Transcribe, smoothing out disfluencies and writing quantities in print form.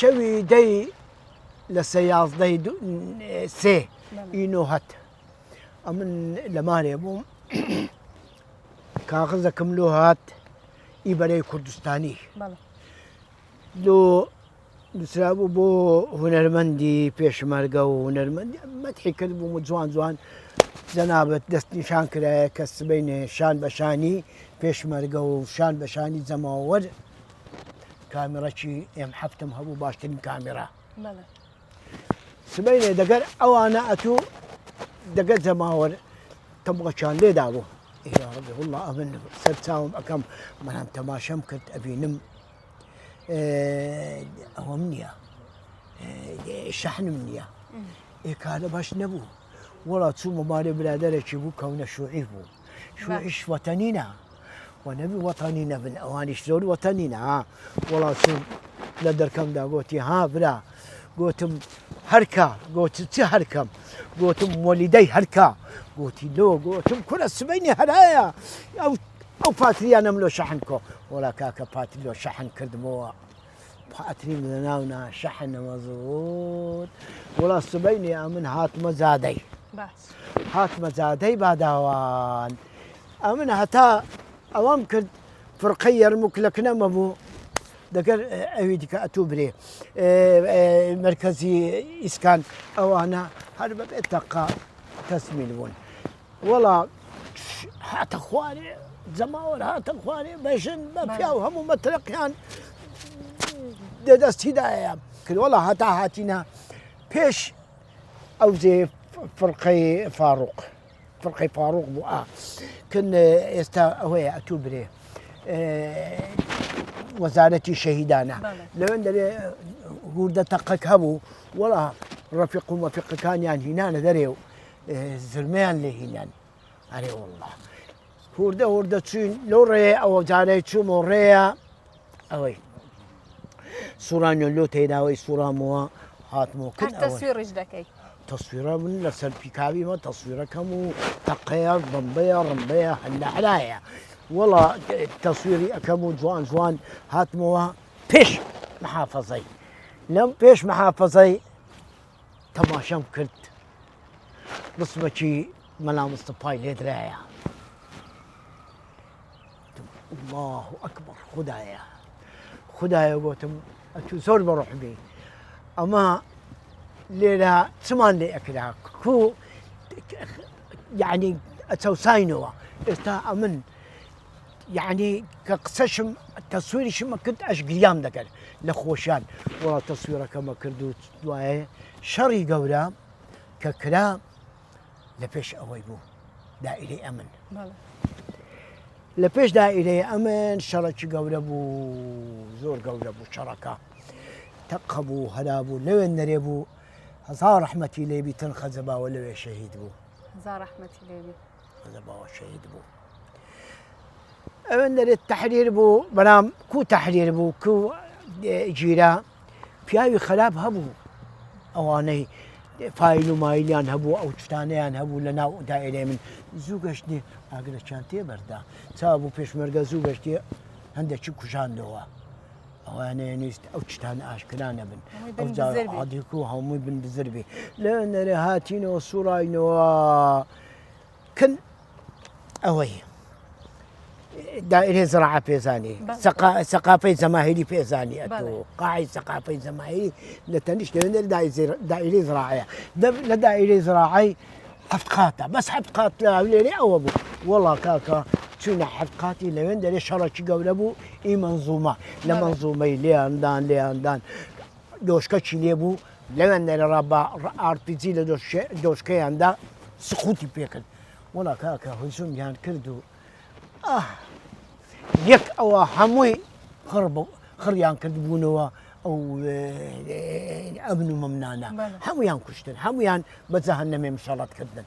شوي دي لسياز دي سي إنه هات أمن لماني بوم كاغذ كملوهات إبري كردستاني لو نسرابو بو هنرمندي بيشمرقة وهنرمندي مدحي كذبو مجوان زوان زنابت دست نشان كرايا كسبين شان بشاني بيشمرقة وشان بشاني زماور كاميرا شي ام حفتم هبو باشترين كاميرا سبين دقر أوانا أتو دقر زماور تبغى شان ليه دابو يا ربي والله أمن سرتاهم أكم منام تماشم كنت أبي نم أومنيا شحن منيا كان باش نبو ولا تصوم مالي بلادر شبو كون شيوعي بو شيوعيش وطنينا ونبي وطنينا من أواني شلون وطنينا ولا تصوم لدر كم دا قوتي ها بلا قوتم هركا قوت هركم قوتم والدي هركا قوتي لو قوتم كل السبيني هرايا أو باتريا نملو شحنكو ولا كاكا باتريا شحن كردموا باتري مناونا شحن مضبوط ولا السبيني أمن هات مزادي بس هات مزادي بعدوان أمن هتا أوام كرد فرقير مكلكنا مبو ذكر أويدك أتوبري مركزي إسكان أو أنا هرب اتقى تسميلون ولا هات أخواني زماور هات أخواني بشن بفياو هم مترقيان دست هدايا كل والله هتا هاتينا بيش أو زي فرقي فاروق بو كن يستا هو أتوبري وزارتي شهيدانا لو ان هوردا تقك هبو ولا رفيق وفيق كان يعني هنا دريو زلمان اللي هنا علي والله هوردا تشين لو ري او زاري تشومو ريا اوي سورانيو لو تيداوي سورا مو هاتمو كن تصوير رجلك تصويره من نفس البيكابي ما تصويره كمو تقير رمبيه هلا حلايا والله تصويري أكمل جوان هاتموا بيش محافظي لم بيش محافظي تماشم كرت رسمتي ملامس طباي لدرايا الله أكبر خدايا قوتم أتوزور بروح بي أما ليلة سمان لي أكلها كو يعني أتوساينوا استا أمن يعني كقسشم التصوير شما كنت أشقيام دكال لخوشان ولا تصويره كما كردو دواي شري قولا ككلام لبيش أويبو دائري أمن لبيش دائري أمن شرك قولا بو زور قولا بو شركة تقبو هلابو لو النريبو هزار رحمتي ليبي تنخزبا ولو شهيد بو هزار رحمتي ليبي خزبا وشهيد بو أمن التحرير بو برام كو تحرير بو كو جيرا فياوي خلاب هبو أواني فايلو مايليان هبو أو تفتانيان هبو لنا دائرة من زوجشني أقدر شانتي بردا سابو فيش مرقا زوجشتي عندك شو كشان دوا أواني نيست أو تفتان أشكلان بن أو زار عاديكو هم بن بزربي لأن رهاتينو صوراينو كن أوي دائرة زراعة بيزاني ثقافة زماهيري بيزاني أتو قاعد ثقافة زماهيري لتنش لأن دائرة زراعية لدائرة زراعي حفقاتها بس حفقات لا أو أبو والله كاكا شنو حفقاتي لين دري شرش قولبو إي منظومة لمنظومة لياندان دوشكا تشيليبو لين دري ربا أرتيزي دوشكا عندها سقوطي بيكل والله كاكا هزوم يعني كردو يك أو هموي خريان كردبونوا أو أبنو ممنانا همويان كشتن همويان بزهن نمي مشالات كدن